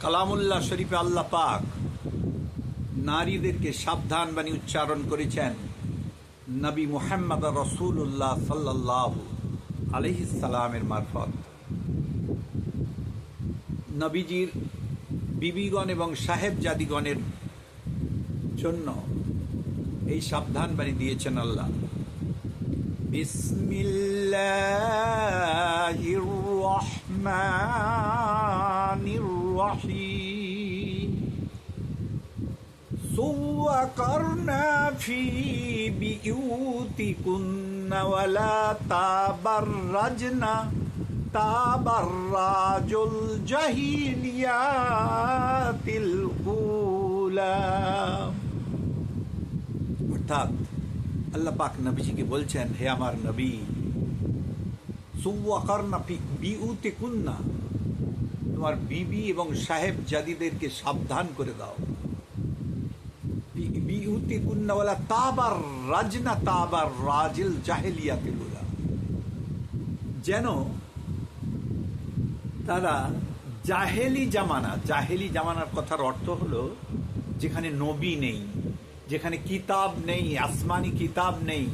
কালামুল্লাহ শরীফে আল্লাহ পাক নারীদেরকে সাবধান বাণী উচ্চারণ করেছেন নবী মুহাম্মদ রাসূলুল্লাহ সাল্লাল্লাহু আলাইহিস সালামের মারফত। নবীজির বিবিগণ এবং সাহেবজাদিগণের জন্য এই সাবধান বাণী দিয়েছেন আল্লাহ। বিসমিল্লাহির রহমানির রহিম। সুওয়াকারনা ফি বিউতিকুন্না ওয়ালা তাবাররাজনা তাবাররাজুল জাহিলিয়াতিল উলা। অর্থাৎ আল্লাহ পাক নবীজিকে বলছেন, হে আমার নবী, সুওয়াকারনা ফি বিউতিকুন্না, তোমার বিবি এবং সাহেব জাদিদেরকে সাবধান করে দাও। বিউতিকুন্না ওয়ালা তাবাররাজনা তাবাররাজিল জাহিলিয়াতিল উলা, যেন তারা জাহেলি জামানার কথার অর্থ হলো যেখানে নবী নেই, যেখানে কিতাব নেই, আসমানি কিতাব নেই,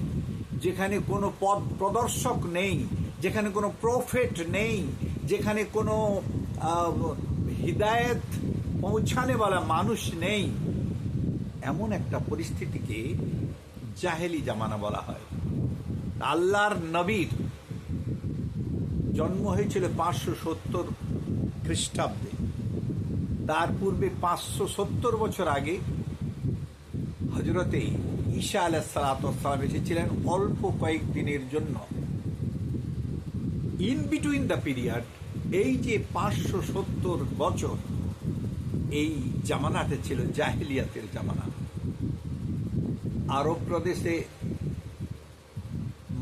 যেখানে কোনো পথ প্রদর্শক নেই, যেখানে কোনো প্রফেট নেই, যেখানে কোনো হিদায়েত পৌঁছানেওয়ালা মানুষ নেই, এমন একটা পরিস্থিতিকে জাহেলি জামানা বলা হয়। আল্লাহর নবীর জন্ম হয়েছিল 570 খ্রিস্টাব্দে। তার পূর্বে 570 বছর আগে হজরতে ঈসা আলাইহিস সালাম এসেছিলেন অল্প কয়েকদিনের জন্য। ইন বিটুইন দ্য পিরিয়ড, এই যে 570 বছর, এই জামানাটা ছিল জাহেলিয়াতের জামানা। আরব প্রদেশে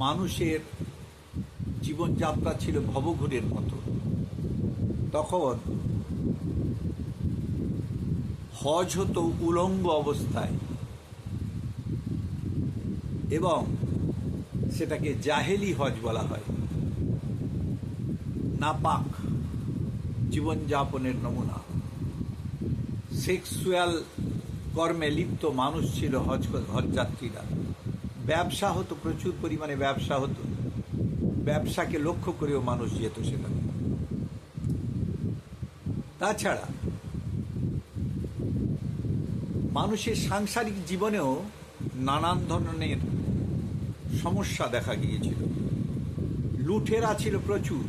মানুষের জীবনযাত্রা ছিল ভবঘুরের মতো। তখন হজ হতো উলঙ্গ অবস্থায় এবং সেটাকে জাহেলি হজ বলা হয়। নাপাক জীবনযাপনের নমুনা, সেক্সুয়াল কর্মে লিপ্ত মানুষ ছিল হজযাত্রীরা। ব্যবসা হতো, প্রচুর পরিমাণে ব্যবসা হতো, ব্যবসাকে লক্ষ্য করেও মানুষ যেত সেখানে। তাছাড়া মানুষের সাংসারিক জীবনেও নানান ধরনের সমস্যা দেখা গিয়েছিল। লুঠেরা ছিল প্রচুর,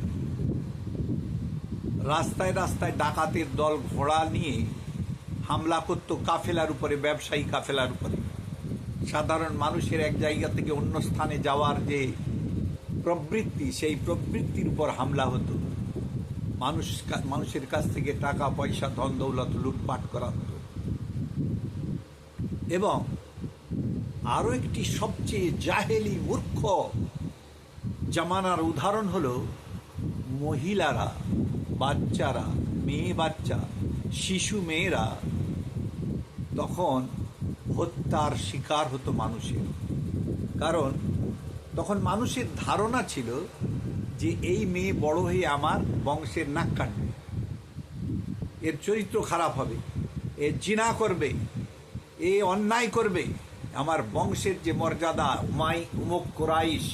রাস্তায় রাস্তায় ডাকাতের দল ঘোড়া নিয়ে হামলা করত কাফেলার উপরে, ব্যবসায়ী কাফেলার উপরে। সাধারণ মানুষের এক জায়গা থেকে অন্য স্থানে যাওয়ার যে প্রবৃত্তি, সেই প্রবৃত্তির উপর হামলা হতো। মানুষের কাছ থেকে টাকা পয়সা ধন দৌলত লুটপাট করা হতো। এবং আরো একটি সবচেয়ে জাহেলি মূর্খ জামানার উদাহরণ হলো মহিলারা, বাচ্চারা, মেয়ে বাচ্চা, শিশু মেয়েরা তখন হত্যার শিকার হতো মানুষের। কারণ তখন মানুষের ধারণা ছিল যে এই মেয়ে বড় হয়ে আমার বংশের নাক কাটবে, এর চরিত্র খারাপ হবে, এ জিনা করবে, এ অন্যায় করবে, আমার বংশের যে মর্যাদা, উমুক কুরাইশ,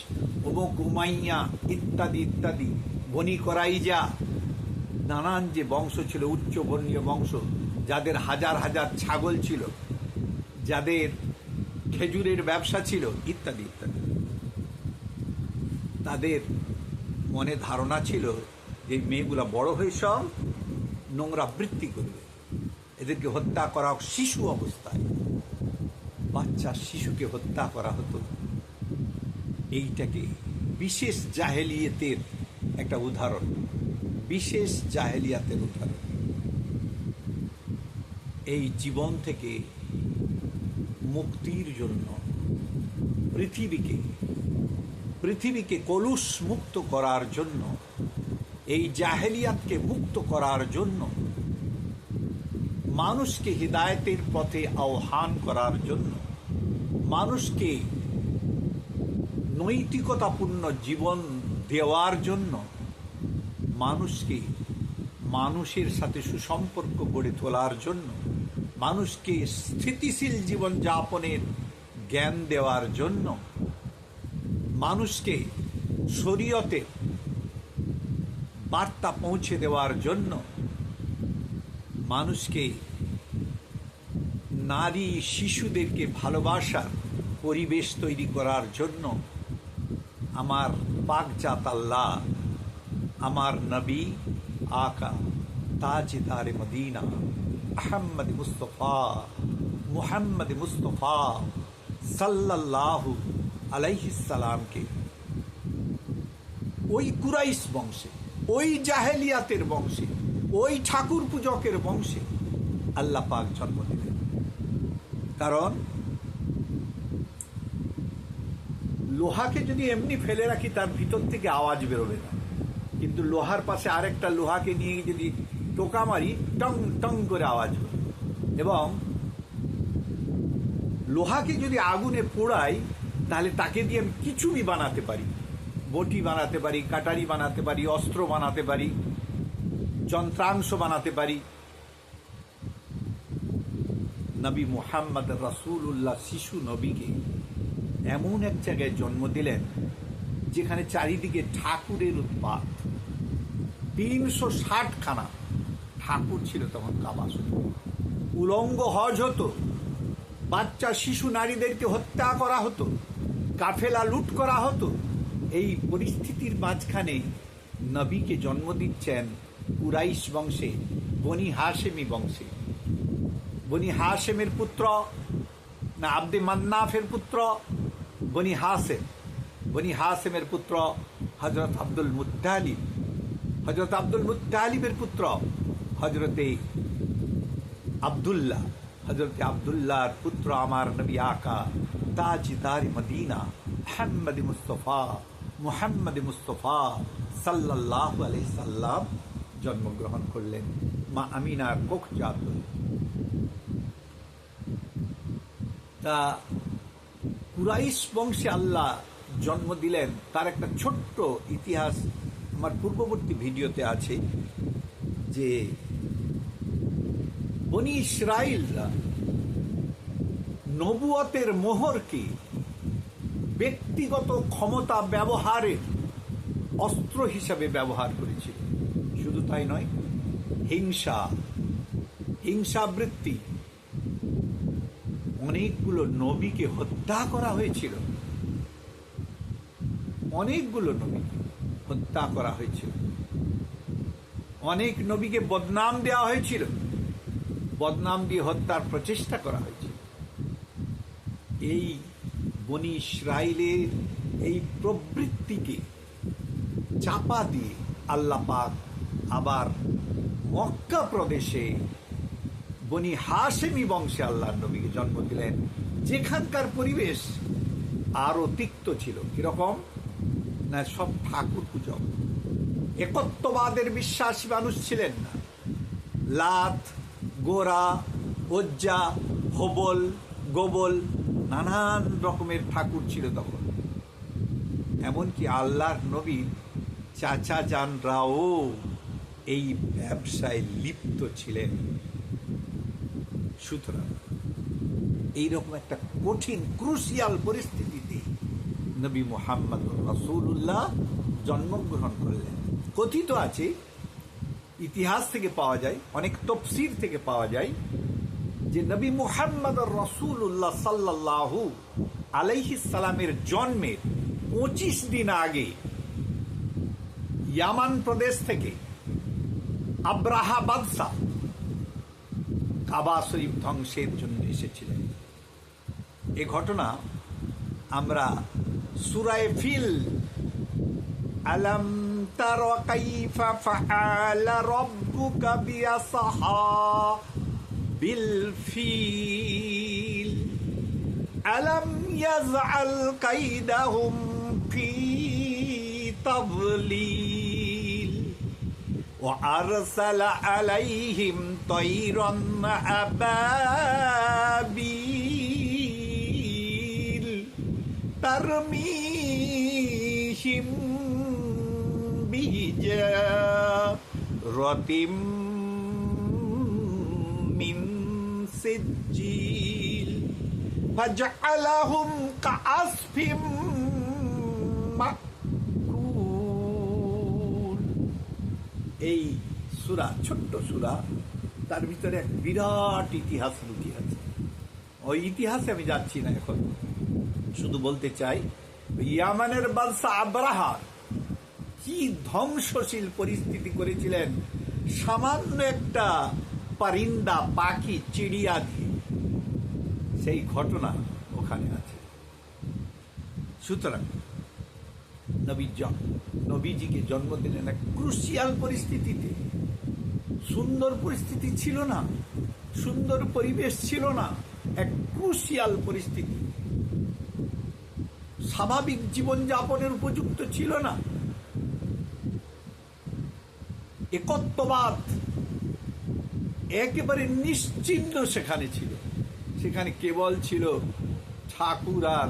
উমুক উমাইয়া ইত্যাদি ইত্যাদি, বনি কুরাইজা, নানান যে বংশ ছিল, উচ্চ বর্ণীয় বংশ, যাদের হাজার হাজার ছাগল ছিল, যাদের খেজুরের ব্যবসা ছিল, ইত্যাদি ইত্যাদি, তাদের মনে ধারণা ছিল যে মেয়েগুলা বড় হয়ে সব নোংরা বৃত্তি করবে, এদেরকে হত্যা করা হোক। শিশু অবস্থায় বাচ্চা শিশুকে হত্যা করা হতো। এইটাকে বিশেষ জাহেলিয়াতের একটা উদাহরণ, বিশেষ জাহেলিয়াতের উদাহরণ। এই জীবন থেকে মুক্তির জন্য পৃথিবীকে কলুষ মুক্ত করার জন্য, এই জাহেলিয়াতকে মুক্ত করার জন্য, মানুষকে হিদায়েতের পথে আহ্বান করার জন্য, মানুষকে নৈতিকতাপূর্ণ জীবন দেওয়ার জন্য, মানুষকে মানুষের সাথে সুসম্পর্ক গড়ে তোলার জন্য, মানুষকে স্থিতিশীল জীবন যাপনের জ্ঞান দেওয়ার জন্য, মানুষকে শরীয়তের বার্তা পৌঁছে দেওয়ার জন্য, মানুষকে নারী শিশুদেরকে ভালোবাসার পরিবেশ তৈরি করার জন্য আমার পাকজাত আল্লাহ, আমার নবী আকা তাজদারে মদিনা আহম্মদ মুস্তফা মুহাম্মদ মুস্তফা সাল্লাল্লাহু আলাইহিস সালামকে ওই কুরাইশ বংশে, ওই জাহেলিয়াতের বংশে, ওই ঠাকুর পূজকের বংশে আল্লাহ পাক জন্ম দিলেন। কারণ লোহাকে যদি এমনি ফেলে রাখি তার ভিতর থেকে আওয়াজ বেরোবে না, কিন্তু লোহার পাশে আরেকটা লোহাকে নিয়ে যদি টোকা মারি টং টং করে আওয়াজ হবে। এবং লোহাকে যদি আগুনে পোড়াই তাহলে তাকে দিয়ে আমি কিছুই বানাতে পারি, বটি বানাতে পারি, কাটারি বানাতে পারি, অস্ত্র বানাতে পারি, যন্ত্রাংশ বানাতে পারি। নবী মুহাম্মদ রাসূলুল্লাহ শিশু নবীকে এমন এক জায়গায় জন্ম দিলেন যেখানে চারিদিকে ঠাকুরের উৎপাত। 360খানা ঠাকুর ছিল তখন কাবা শরীফ। উলঙ্গ হজ হতো, বাচ্চা শিশু নারীদেরকে হত্যা করা হতো, কাফেলা লুট করা হতো। এই পরিস্থিতির মাঝখানে নবীকে জন্ম দিচ্ছেন কুরাইশ বংশে, বনি হাশেমি বংশে। বনি হাশেমের পুত্র না আব্দে মান্নাফের পুত্র বনি হাসেম, বনি হাসেমের পুত্র হজরত আব্দুল মুত্তালিব, হজরত আব্দুল মুত্তালিবের পুত্র হজরতে আব্দুল্লাহ, হজরতে আব্দুল্লাহর পুত্র আমার নবী আকা তাজদার মদিনা মুহাম্মদ মুস্তফা মুহাম্মদ মুস্তফা সাল্লাল্লাহু আলাইহি সাল্লাম জন্মগ্রহণ করলেন মা আমিনার কোখজাত। তা কুরাইশ বংশে আল্লাহ জন্ম দিলেন তার একটা ছোট্ট ইতিহাস আমার পূর্ববর্তী ভিডিওতে আছে। যে বনি ইসরাইলরা নবুয়তের মোহরকে ব্যক্তিগত ক্ষমতা ব্যবহারের অস্ত্র হিসাবে ব্যবহার করেছিল। শুধু তাই নয়, হিংসাবৃত্তি, অনেকগুলো নবীকে হত্যা করা হয়েছিল, অনেকগুলো নবীকে হত্যা করা হয়েছিল, অনেক নবীকে বদনাম দেওয়া হয়েছিল, বদনাম দিয়ে হত্যার প্রচেষ্টা করা হয়েছিল। এই বনি ইসরাইলের এই প্রবৃত্তিকে চাপা দিয়ে আল্লাহ পাক আবার মক্কা প্রদেশে বনি হাশেমি বংশে আল্লাহর নবীকে জন্ম দিলেন, যেখানকার পরিবেশ আরো তিক্ত ছিল। কিরকম না, সব ঠাকুর পূজক, একত্ববাদের বিশ্বাসী মানুষ ছিলেন না। লাত, গোরা, ওজ্জা, হবল, গোবল, নানান রকমের ঠাকুর ছিল তখন। এমনকি আল্লাহর নবীর চাচা জানরাও এই ব্যবসায় লিপ্ত ছিলেন। সুতরাং এইরকম একটা কঠিন ক্রুশিয়াল পরিস্থিতিতে নবী মুহাম্মদ রাসূলুল্লাহ জন্মগ্রহণ করলেন। কথিত আছে, ইতিহাস থেকে পাওয়া যায়, অনেক তফসির থেকে পাওয়া যায় যে নবী মুহাম্মদ রাসূলুল্লাহ সাল্লাল্লাহু আলাইহিস সালামের জন্মের 25 দিন আগে ইয়ামান প্রদেশ থেকে আব্রাহা বাদশাহ কাবা শরীফ ধ্বংসের জন্য এসেছিলেন। এ ঘটনা আমরা সূরা ফিল, আলাম তারা কাইফা ফাআলা রাব্বুকা বিআসহাবিল ফিল আলাম ইয়াজআল কাইদাহুম ফি তাদলিল وأرسل عليهم طيرا أبابيل ترميهم রতিম মিন সিজ্জিল ফাজআলাহুম কাআসফিম মাকুল। এই সূরা, ছোট্ট সূরা, তার ভিতরে এক বিরাট ইতিহাস লুকিয়ে আছে। ওই ইতিহাসে আমি যাচ্ছি না এখন, শুধু বলতে চাই ইয়ামানের বাদশা আবরাহা কি ধ্বংসশীল পরিস্থিতি করেছিলেন সামান্য একটা পারিন্দা, পাখি, চিড়িয়া দিয়ে। সেই ঘটনা ওখানে আছে। সুতরাং নবীজিকে জন্ম দিলেন এক ক্রুশিয়াল পরিস্থিতিতে। সুন্দর পরিস্থিতি ছিল না, সুন্দর পরিবেশ ছিল না, এক ক্রুশিয়াল পরিস্থিতি। স্বাভাবিক জীবনযাপনের উপযুক্ত ছিল না। একত্ববাদ একেবারে নিশ্চিহ্ন সেখানে ছিল। সেখানে কেবল ছিল ঠাকুর আর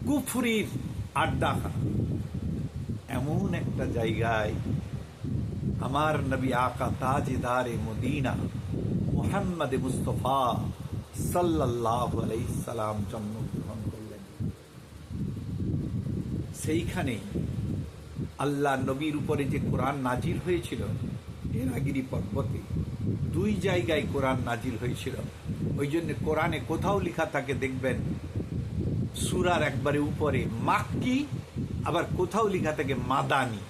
কুফরির আড্ডাখানা। এমন একটা জায়গায় আমার নবী আকা তাজেদারে মদিনা মুহাম্মদ মুস্তফা সাল্লাল্লাহু আলাইহি সাল্লাম জন্মগ্রহণ করলেন। সেইখানে আল্লাহ নবীর উপরে যে কোরআন নাজিল হয়েছিল, হেরাগিরি পর্বতে 2 জায়গায় কোরআন নাজিল হয়েছিল। ওই জন্য কোরআনে কোথাও লেখা থাকে দেখবেন সূরার একবারে উপরে মাক্কি, আবার কোথাও লেখা থাকে মাদানি।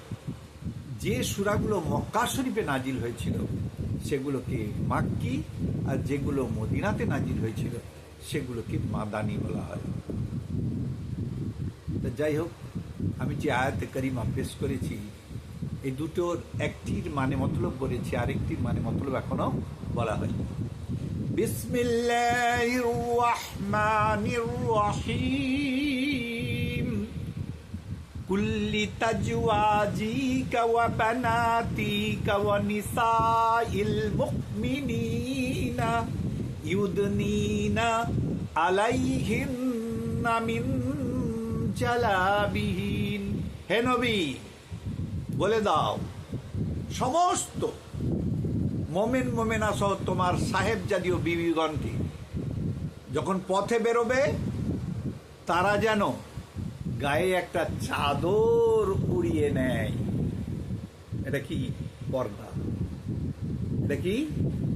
যে সূরাগুলো মক্কা শরীফে নাজিল হয়েছিল সেগুলোকে মাক্কি, আর যেগুলো মদিনাতে নাজিল হয়েছিল সেগুলোকে মাদানি বলা হয়। তো যাই হোক, আমি যে আয়াতে কারিমা পেশ করেছি, এই দুটোর একটির মানে মতলব বলেছি, আরেকটির মানে মতলব এখনো বলা হয়নি। বিসমিল্লাহির রাহমানির রহিম। কুল্লি তাজওয়াজিকা ওয়া বানাতিকা ওয়া নিসাইল মুমিনিনা ইউদনিনা আলাইহিন্না মিন জালাবিহিন। হে নবী, বলে দাও সমস্ত মোমেন মোমেনা সহ তোমার সাহেব জাতীয় বিবিগণকে যখন পথে বেরোবে তারা যেন গায়ে একটা চাদর উড়িয়ে নেয়। এটা কি? পর্দা। এটা কি?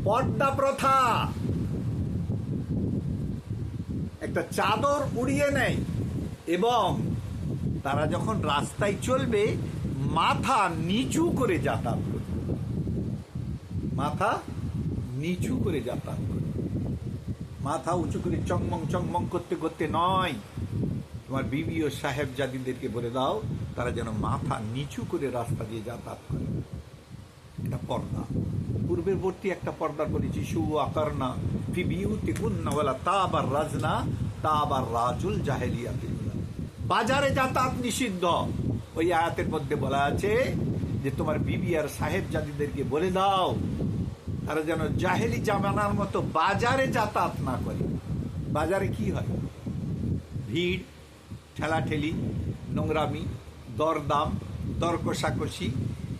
পর্দা প্রথা। একটা চাদর উড়িয়ে নেয় এবং তারা যখন রাস্তায় চলবে মাথা নিচু করে যাতায়াত করবে। মাথা নিচু করে যাতায়াত করবে। মাথা উঁচু করে চংমং চংমং করতে করতে নয়। তোমার বিবি ও সাহেব জাদিদেরকে বলে দাও তারা যেন মাথা নিচু করে রাস্তা দিয়ে যাতায়াত করে। এটা পর্দা। পূর্ববর্তী একটা পর্দা করেছি, সু আকারনা ফি বিউতিকুন্না ওয়ালা তাবার রাজনা তাবার রাজুল জাহেলিয়াতিল। বাজারে যাতায়াত নিষিদ্ধ। ওই আয়াতের মধ্যে বলা আছে যে তোমার বিবি আর সাহেব জাদিদেরকে বলে দাও তারা যেন জাহেলি জামানার মতো বাজারে যাতায়াত না করে। বাজারে কি হয়? ভিড়, ঠেলাঠেলি, নোংরামি, দরদাম, দর কষাকষি,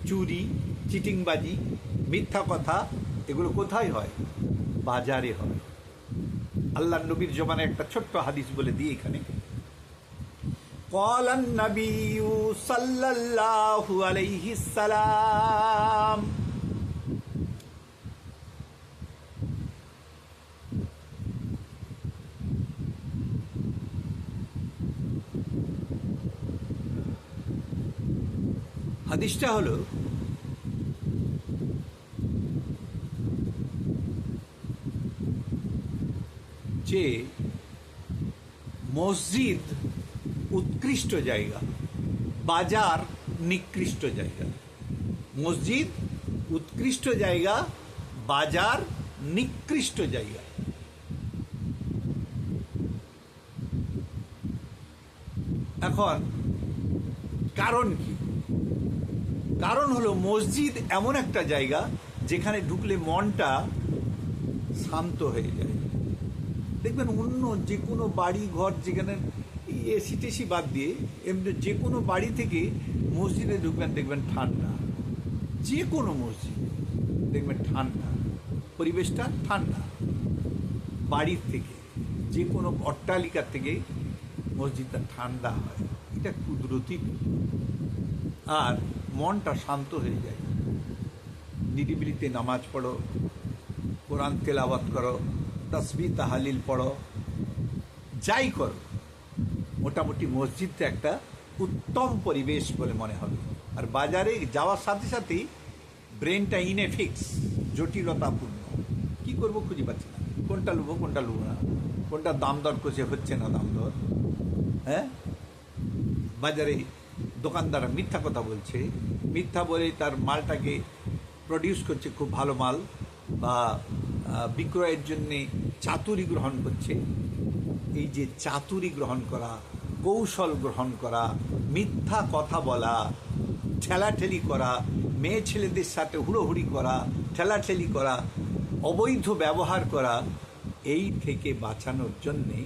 চুরি, চিটিংবাজি, মিথ্যা কথা, এগুলো কোথায় হয়? বাজারে হয়। আল্লাহ নবীর জমানে একটা ছোট্ট হাদিস বলে দিই এখানে। قال النبي صلى الله عليه السلام হাদিসটা হলো যে মসজিদ উৎকৃষ্ট জায়গা, বাজার নিকৃষ্ট জায়গা। মসজিদ উৎকৃষ্ট জায়গা, বাজার নিকৃষ্ট জায়গা। এখন কারণ কি? কারণ হলো মসজিদ এমন একটা জায়গা যেখানে ঢুকলে মনটা শান্ত হয়ে যায়। দেখবেন অন্য যে কোনো বাড়ি ঘর, যেখানে এসি টেসি বাদ দিয়ে এমনি যে কোনো বাড়ি থেকে মসজিদে ঢুকবেন দেখবেন ঠান্ডা। যে কোনো মসজিদ দেখবেন ঠান্ডা, পরিবেশটা ঠান্ডা। বাড়ির থেকে, যে কোনো অট্টালিকার থেকে মসজিদটা ঠান্ডা হয়, এটা কুদরতি। আর মনটা শান্ত হয়ে যায়। নিরিবিলিতে নামাজ পড়ো, কোরআন তেলাওয়াত করো, তাসবিহ তাহালিল পড়ো, যাই করো, মোটামুটি মসজিদটা একটা উত্তম পরিবেশ বলে মনে হবে। আর বাজারে যাওয়ার সাথে সাথেই ব্রেনটা ইনএফিক্স, জটিলতাপূর্ণ। কি করব খুঁজে পাচ্ছি না, কোনটা লুবো কোনটা লুবো না, কোনটা দাম দর করছে, হচ্ছে না দাম দর। হ্যাঁ, বাজারে দোকানদাররা মিথ্যা কথা বলছে, মিথ্যা বলে তার মালটাকে প্রডিউস করছে খুব ভালো মাল, বা বিক্রয়ের জন্যে চাতুরি গ্রহণ করছে। এই যে চাতুরি গ্রহণ করা, কৌশল গ্রহণ করা, মিথ্যা কথা বলা, ঠেলাঠেলি করা, মেয়ে ছেলেদের সাথে হুড়োহুড়ি করা, ঠেলাঠেলি করা, অবৈধ ব্যবহার করা, এই থেকে বাঁচানোর জন্যে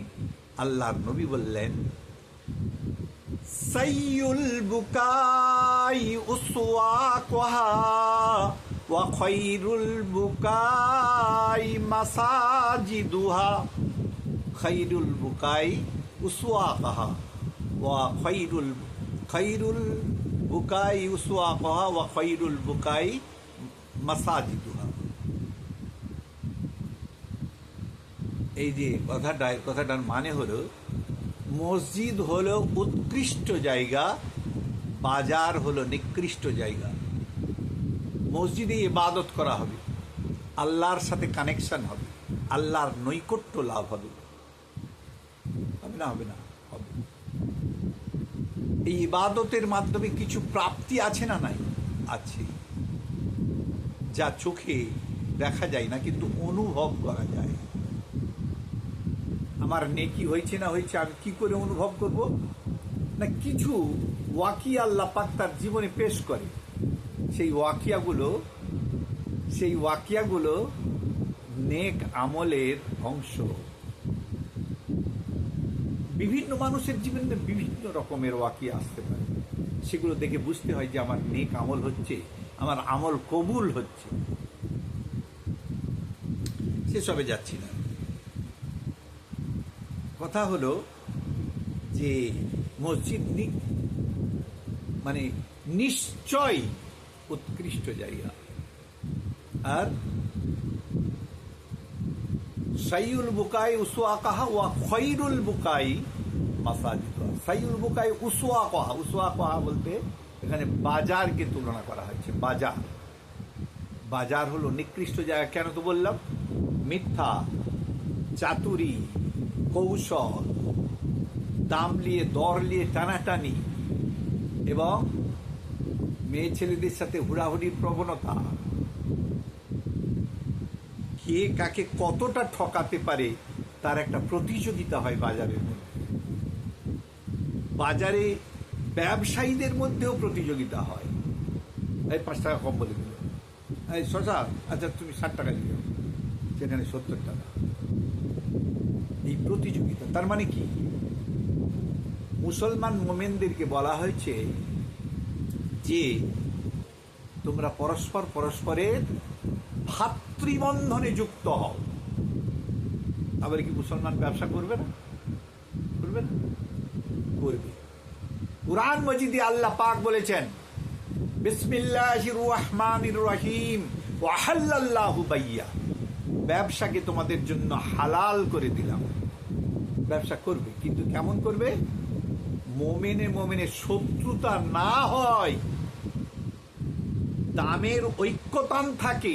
আল্লাহর নবী বললেন, সাইয়ুল বুকাই উসওয়াকুহা ওয়া খায়রুল বুকাই মাসাজিদুহা। খায়রুল বুকাই উসওয়াকুহা ওয়া খায়রুল বুকাই উসওয়াকুহা ওয়া খায়রুল বুকাই মাসাজিদুহা। এই যে কথাটার মানে হলো, মসজিদ হলো উৎকৃষ্ট জায়গা, বাজার হলো নিকৃষ্ট জায়গা। মসজিদে ইবাদত করা হবে, আল্লাহর সাথে কানেকশন হবে, আল্লাহর নৈকট্য লাভ হবে। হবে না? হবে না? হবে। এই ইবাদতের মাধ্যমে কিছু প্রাপ্তি আছে না? নাই, আছে, যা চোখে দেখা যায় না, কিন্তু অনুভব করা যায়। আমার নেকি হয়েছে না হয়েছে আমি কি করে অনুভব করব? না, কিছু ওয়াকিয়া আল্লাহ পাক তার জীবনে পেশ করে। সেই ওয়াকিয়াগুলো নেক আমলের অংশ। বিভিন্ন মানুষের জীবনে বিভিন্ন রকমের ওয়াকিয়া আসতে পারে, সেগুলো দেখে বুঝতে হয় যে আমার নেক আমল হচ্ছে, আমার আমল কবুল হচ্ছে। সেসবে যাচ্ছি না। কথা হলো যে মসজিদ মানে নিশ্চয় উৎকৃষ্ট জায়গা। আর সাইয়ুল বুকাই উসওয়াকুহা ওয়া খায়রুল বুকাই মাসাজিদুহা। সাইয়ুল বুকাই উসওয়াকুহা, উসওয়াকুহা বলতে এখানে বাজারকে তুলনা করা হয়েছে। বাজার হলো নিকৃষ্ট জায়গা। কেন তো বললাম? মিথ্যা, চাতুরি, কৌশল, দাম নিয়ে দর নিয়ে টানাটানি, এবং মেয়ে ছেলেদের সাথে হুড়াহুড়ির প্রবণতা, কে কাকে কতটা ঠকাতে পারে তার একটা প্রতিযোগিতা হয় বাজারের মধ্যে। বাজারে ব্যবসায়ীদের মধ্যেও প্রতিযোগিতা হয়। এই 5 টাকা কম বলে দিল, এই শশা আচ্ছা তুমি 60 টাকা দিও, সেখানে 70 টাকা। এই প্রতিযোগিতা তার মানে কি? মুসলমান মোমেনদেরকে বলা হয়েছে যে তোমরা পরস্পরের ভাতৃবন্ধনে যুক্ত হও। আবার কি মুসলমান ব্যবসা করবে না? করবে না? করবে। কুরআন মজিদে আল্লাহ পাক বলেছেন, বিসমিল্লাহির রহমানির রহিম ওয়া হাল্লাল্লাহু বাইয়া। ব্যবসাকে তোমাদের জন্য হালাল করে দিলাম। ব্যবসা করবে, কিন্তু কেমন করবে? মোমেনের শত্রুতা না হয়, দামের ঐক্যতান থাকে,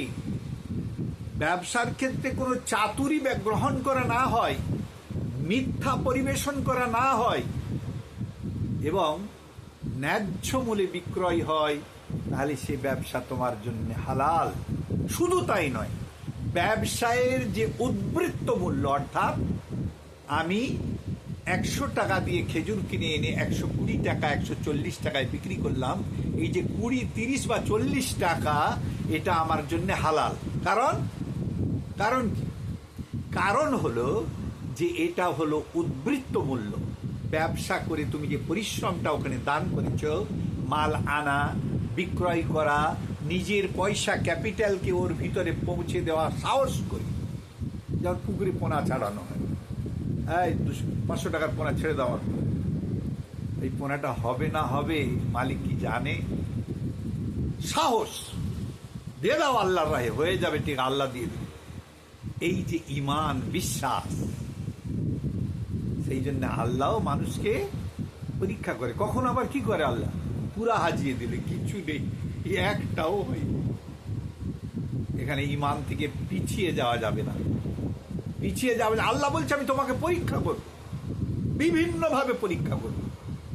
ব্যবসার ক্ষেত্রে কোনো চাতুরি গ্রহণ করা না হয়, মিথ্যা পরিবেশন করা না হয়, এবং ন্যায্য মূল্যে বিক্রয় হয়, তাহলে সে ব্যবসা তোমার জন্য হালাল। শুধু তাই নয়, ব্যবসায়ের যে উদ্বৃত্ত মূল্য, অর্থাৎ আমি 100 টাকা দিয়ে খেজুর কিনে এনে 120 টাকা 140 টাকায় বিক্রি করলাম, এই যে 20, 30 বা 40 টাকা, এটা আমার জন্য হালাল। কারণ কি? কারণ হলো যে এটা হলো উদ্বৃত্ত মূল্য। ব্যবসা করে তুমি যে পরিশ্রমটা ওখানে দান করেছ, মাল আনা, বিক্রয় করা, নিজের পয়সা ক্যাপিটালকে ওর ভিতরে পৌঁছে দেওয়ার সাহস করি, যেমন পুকুরে পোনা ছাড়ানো হয়, এই 500 টাকার পোনা ছেড়ে দেওয়ার পর এই পোনাটা হবে না হবে মালিক কি জানে? সাহস দিয়ে দাও আল্লাহর রাহে, হয়ে যাবে, ঠিক আল্লাহ দিয়ে দিবে। এই যে ইমান, বিশ্বাস, সেই জন্য আল্লাহও মানুষকে পরীক্ষা করে। কখন আবার কি করে আল্লাহ? পুরা হাজিয়ে দিলে কিচ্ছু নেই, একটাও হয়নি। এখানে ইমান থেকে পিছিয়ে যাওয়া যাবে না, পিছিয়ে যাবে না। আল্লাহ বলছে আমি তোমাকে পরীক্ষা করব, বিভিন্নভাবে পরীক্ষা করব,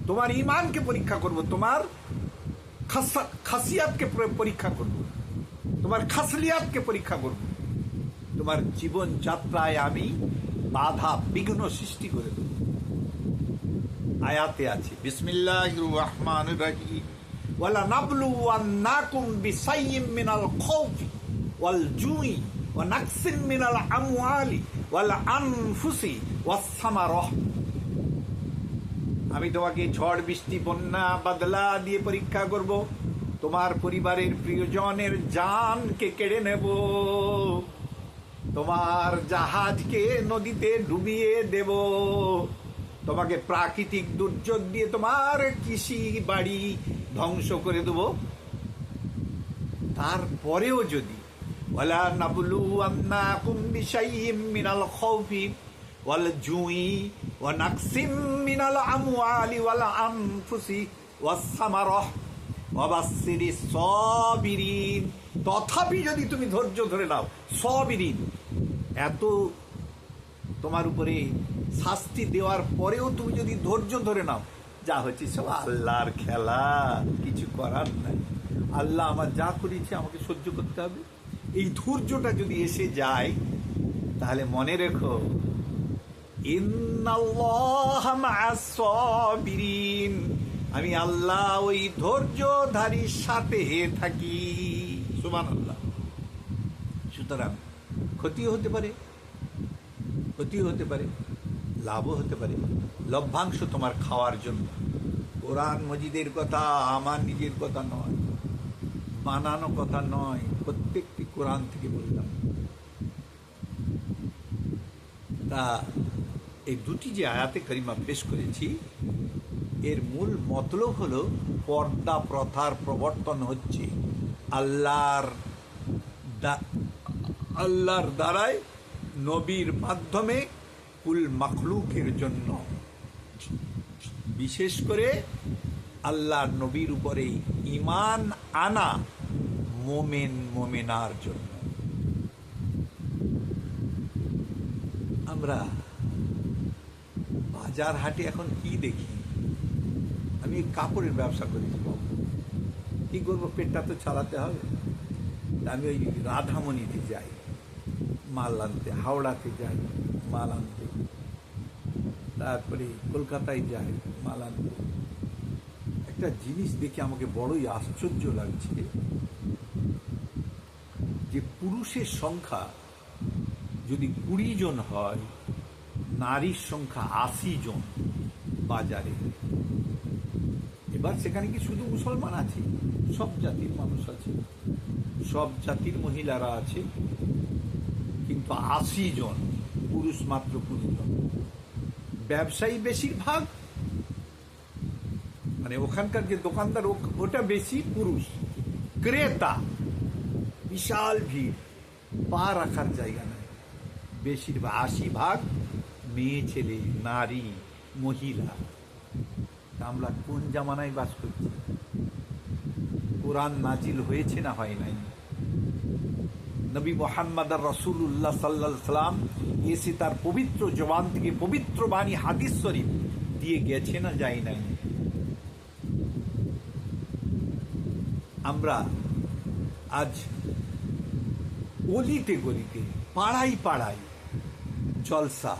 তোমার ইমানকে পরীক্ষা করব, তোমার খাসিয়াতকে পরীক্ষা করব, তোমার খাসলিয়াতকে পরীক্ষা করব, তোমার জীবন যাত্রায় আমি বাধা বিঘ্ন সৃষ্টি করে দেব। আয়াতে আছে বিসমিল্লাহির রহমানির রহিম, ওয়ালা নাবলুওয়ান্নাকুম বিশাইয়্যিম মিনাল খাউফি ওয়াল জুই ওয়া নাকসিম মিনাল আমওয়ালি ওয়াল আনফুসি ওয়াস সামারাহ। আমি তোমাকে ঝড় বৃষ্টি বন্যা বাদলা দিয়ে পরীক্ষা করব, তোমার পরিবারের প্রিয়জনের জানকে কেড়ে নেব, তোমার জাহাজকে নদীতে ডুবিয়ে দেব, তোমাকে প্রাকৃতিক দুর্যোগ দিয়ে তোমার কৃষি বাড়ি ধ্বংস করে দেব। তারপরেও যদি ওয়ালা নাবলুওয়ান্নাকুম বিশাইয়্যিম মিনাল খাউফি ওয়াল জুই ওয়া নাকসিম মিনাল আমওয়ালি ওয়াল আনফুসি ওয়াস সামারাহ ওয়া বাশশিরিস সাবিরিন। তথাপি যদি তুমি ধৈর্য ধরে নাও, সাবিরিন, এত তোমার উপরে শাস্তি দেওয়ার পরেও তুমি যদি ধৈর্য ধরে নাও, যা হচ্ছে সব আল্লাহর খেলা, কিছু করার নাই, আল্লাহ আমার যা করেছে আমাকে সহ্য করতে হবে, এই ধৈর্যটা যদি এসে যায়, তাহলে মনে রেখো ইন্নাল্লাহা মা'আস সাবিরিন, আমি আল্লাহ ওই ধৈর্যধারীর সাথে থাকি। সুবহানাল্লাহ। সুতরাং ক্ষতিও হতে পারে, ক্ষতিও হতে পারে, লাভও হতে পারে। লভ্যাংশ তোমার খাওয়ার জন্য। কোরআন মজিদের কথা আমার নিজের কথা নয়, বানানো কথা নয়, প্রত্যেকটি কোরআন থেকে বললাম। তা এই দুটি যে আয়াতে কারিমা পেশ করেছি, এর মূল মতলব হলো পর্দা প্রথার প্রবর্তন হচ্ছে আল্লাহর দ্বারায় নবীর মাধ্যমে কুল মাখলুকের জন্য, বিশেষ করে আল্লাহর নবীর উপরে ঈমান আনা মোমেন মোমেনার জন্য। আমরা বাজার হাটে এখন কি দেখি? আমি কাপড়ের ব্যবসা করেছি, কি করবো, পেটটা তো চালাতে হবে। আমি ওই রাধামণিতে যাই মাল আনতে, হাওড়াতে যাই মাল আনতে, তারপরে কলকাতায় যাই মাল আনতে। একটা জিনিস দেখে আমাকে বড়ই আশ্চর্য লাগছে যে পুরুষের সংখ্যা যদি 20 জন হয়, নারীর সংখ্যা 80 জন বাজারে। এবার সেখানে কি শুধু মুসলমান আছে? সব জাতির মানুষ আছে, সব জাতির মহিলারা আছে, কিন্তু 80 জন, পুরুষ মাত্র 20 জন। ব্যবসায়ী বেশিরভাগ, মানে ওখানকার যে দোকানদার ওটা বেশি পুরুষ, ক্রেতা বিশাল ভিড়, পা রাখার জায়গা নাই, বেশিরভাগ 80% মেয়ে ছেলে, নারী, মহিলা। আমরা কোন জামানায় বাস করছি? কোরআন নাজিল হয়েছে না হয় নাই? নবী মুহাম্মদ রাসূলুল্লাহ সাল্লাল্লাহু আলাইহি সাল্লাম এসে তার পবিত্র জবান থেকে পবিত্র বাণী হাদিস শরীফ দিয়ে গেছে না যায় নাই? আমরা আজ অলিতে গলিতে, পাড়ায় পাড়ায় জলসা,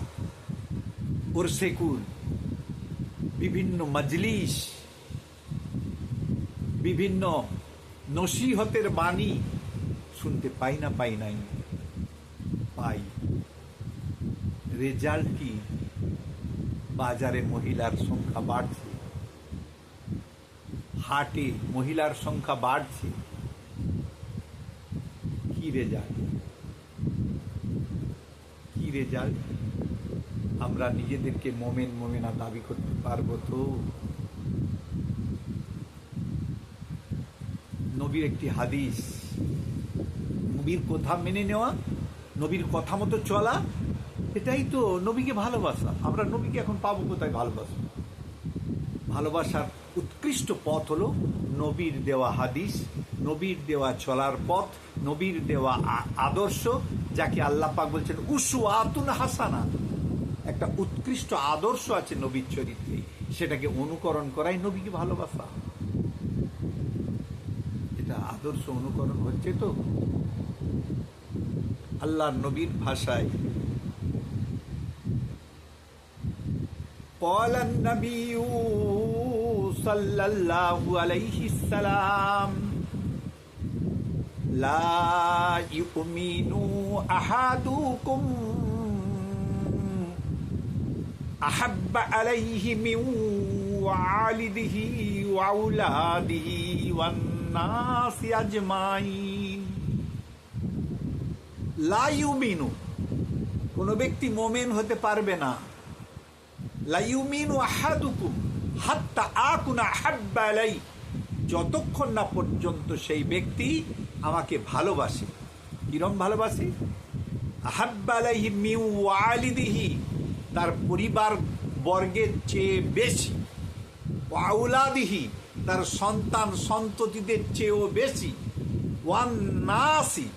ওরসেকুল, বিভিন্ন মজলিস, বিভিন্ন নসিহতের বাণী শুনতে পাই না? পাই নাই? পাই। রেজাল্ট কি? বাজারে মহিলার সংখ্যা বাড়ছে, হাটে মহিলার সংখ্যা বাড়ছে, রেজাল্ট? আমরা নিজেদেরকে মোমেন মোমেনা দাবি করতে পারবো তো? নবীর একটি হাদিস, নবীর কথা মেনে নেওয়া, নবীর কথা মতো চলা, এটাই তো নবীকে ভালোবাসা। আমরা নবীকে এখন পাবো কোথায় ভালোবাসার উৎকৃষ্ট পথ হলো নবীর দেওয়া হাদিস, নবীর দেওয়া চলার পথ, নবীর দেওয়া আদর্শ, যাকে আল্লাহ পাক বলছেন উসওয়াতুন হাসানা। একটা উৎকৃষ্ট আদর্শ আছে নবীর চরিত্রে, সেটাকে অনুকরণ করাই নবীকে ভালোবাসা। এটা আদর্শ অনুকরণ হচ্ছে তো? আল্লাহর নবীর ভাষায় قال النبي صلى الله عليه السلام لا يؤمن أحدكم أحب عليه من والده وأولاده والناس أجمعين لا يؤمن, কোনো ব্যক্তি মোমেন হতে পারবে না। লা ইউমিনু আহাদুকুম হাত্তা আকুনা আহাব্বা আলাই, যতক্ষণ না পর্যন্ত সেই ব্যক্তি আমাকে ভালোবাসে। কিরম ভালোবাসে? আহাব্বা আলাইহি মিন ওয়ালিদিহি, তার পরিবার বর্গের চেয়ে বেশি, ওয়া আওলাদিহি, তার সন্তান সন্ততিদের চেয়েও বেশি, ওয়ান নাসি,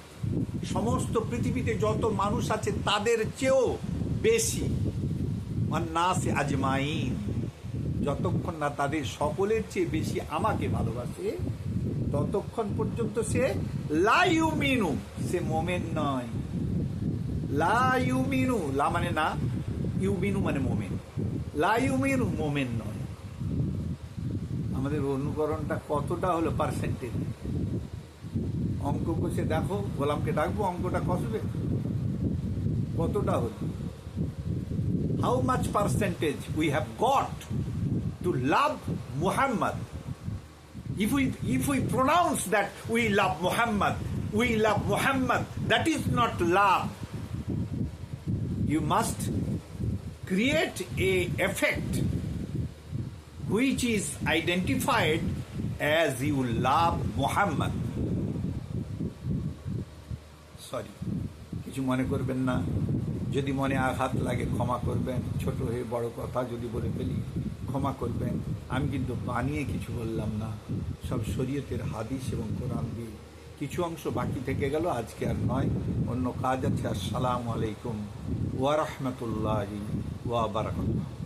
সমস্ত পৃথিবীতে যত মানুষ আছে তাদের চেয়েও বেশি, ওয়ান নাসি আজমাইন, যতক্ষণ না তাদের সকলের চেয়ে বেশি আমাকে ভালোবাসে ততক্ষণ পর্যন্ত সে লা ইউমিনু, সে মোমেন নয়। লা ইউমিনু, লা মানে না, ইউমিনু মানে মোমেন। লা ইউমিনু, মোমেন নয়। আমাদের অনুকরণটা কতটা হলো পার্সেন্টেজ? অঙ্ক কষে দেখো, গোলামকে ডাকবো, অঙ্কটা কষবে, কতটা হলো? How much percentage we have got to love Muhammad? If we pronounce that we love Muhammad, that is not love. You must create a effect which is identified as you love Muhammad. Sorry, কিছু মনে করবেন না, যদি মনে আঘাত লাগে ক্ষমা করবেন, ছোট হয়ে বড় কথা যদি বলে ফেলি ক্ষমা করবেন। আমি কিন্তু বানিয়ে কিছু বললাম না, সব শরীয়তের হাদিস এবং কোরআন দিয়ে। কিছু অংশ বাকি থেকে গেল, আজকে আর নয়, অন্য কাজ আছে। আসসালামু আলাইকুম ওয়া রাহমাতুল্লাহি ওয়া বারাকাতুহু।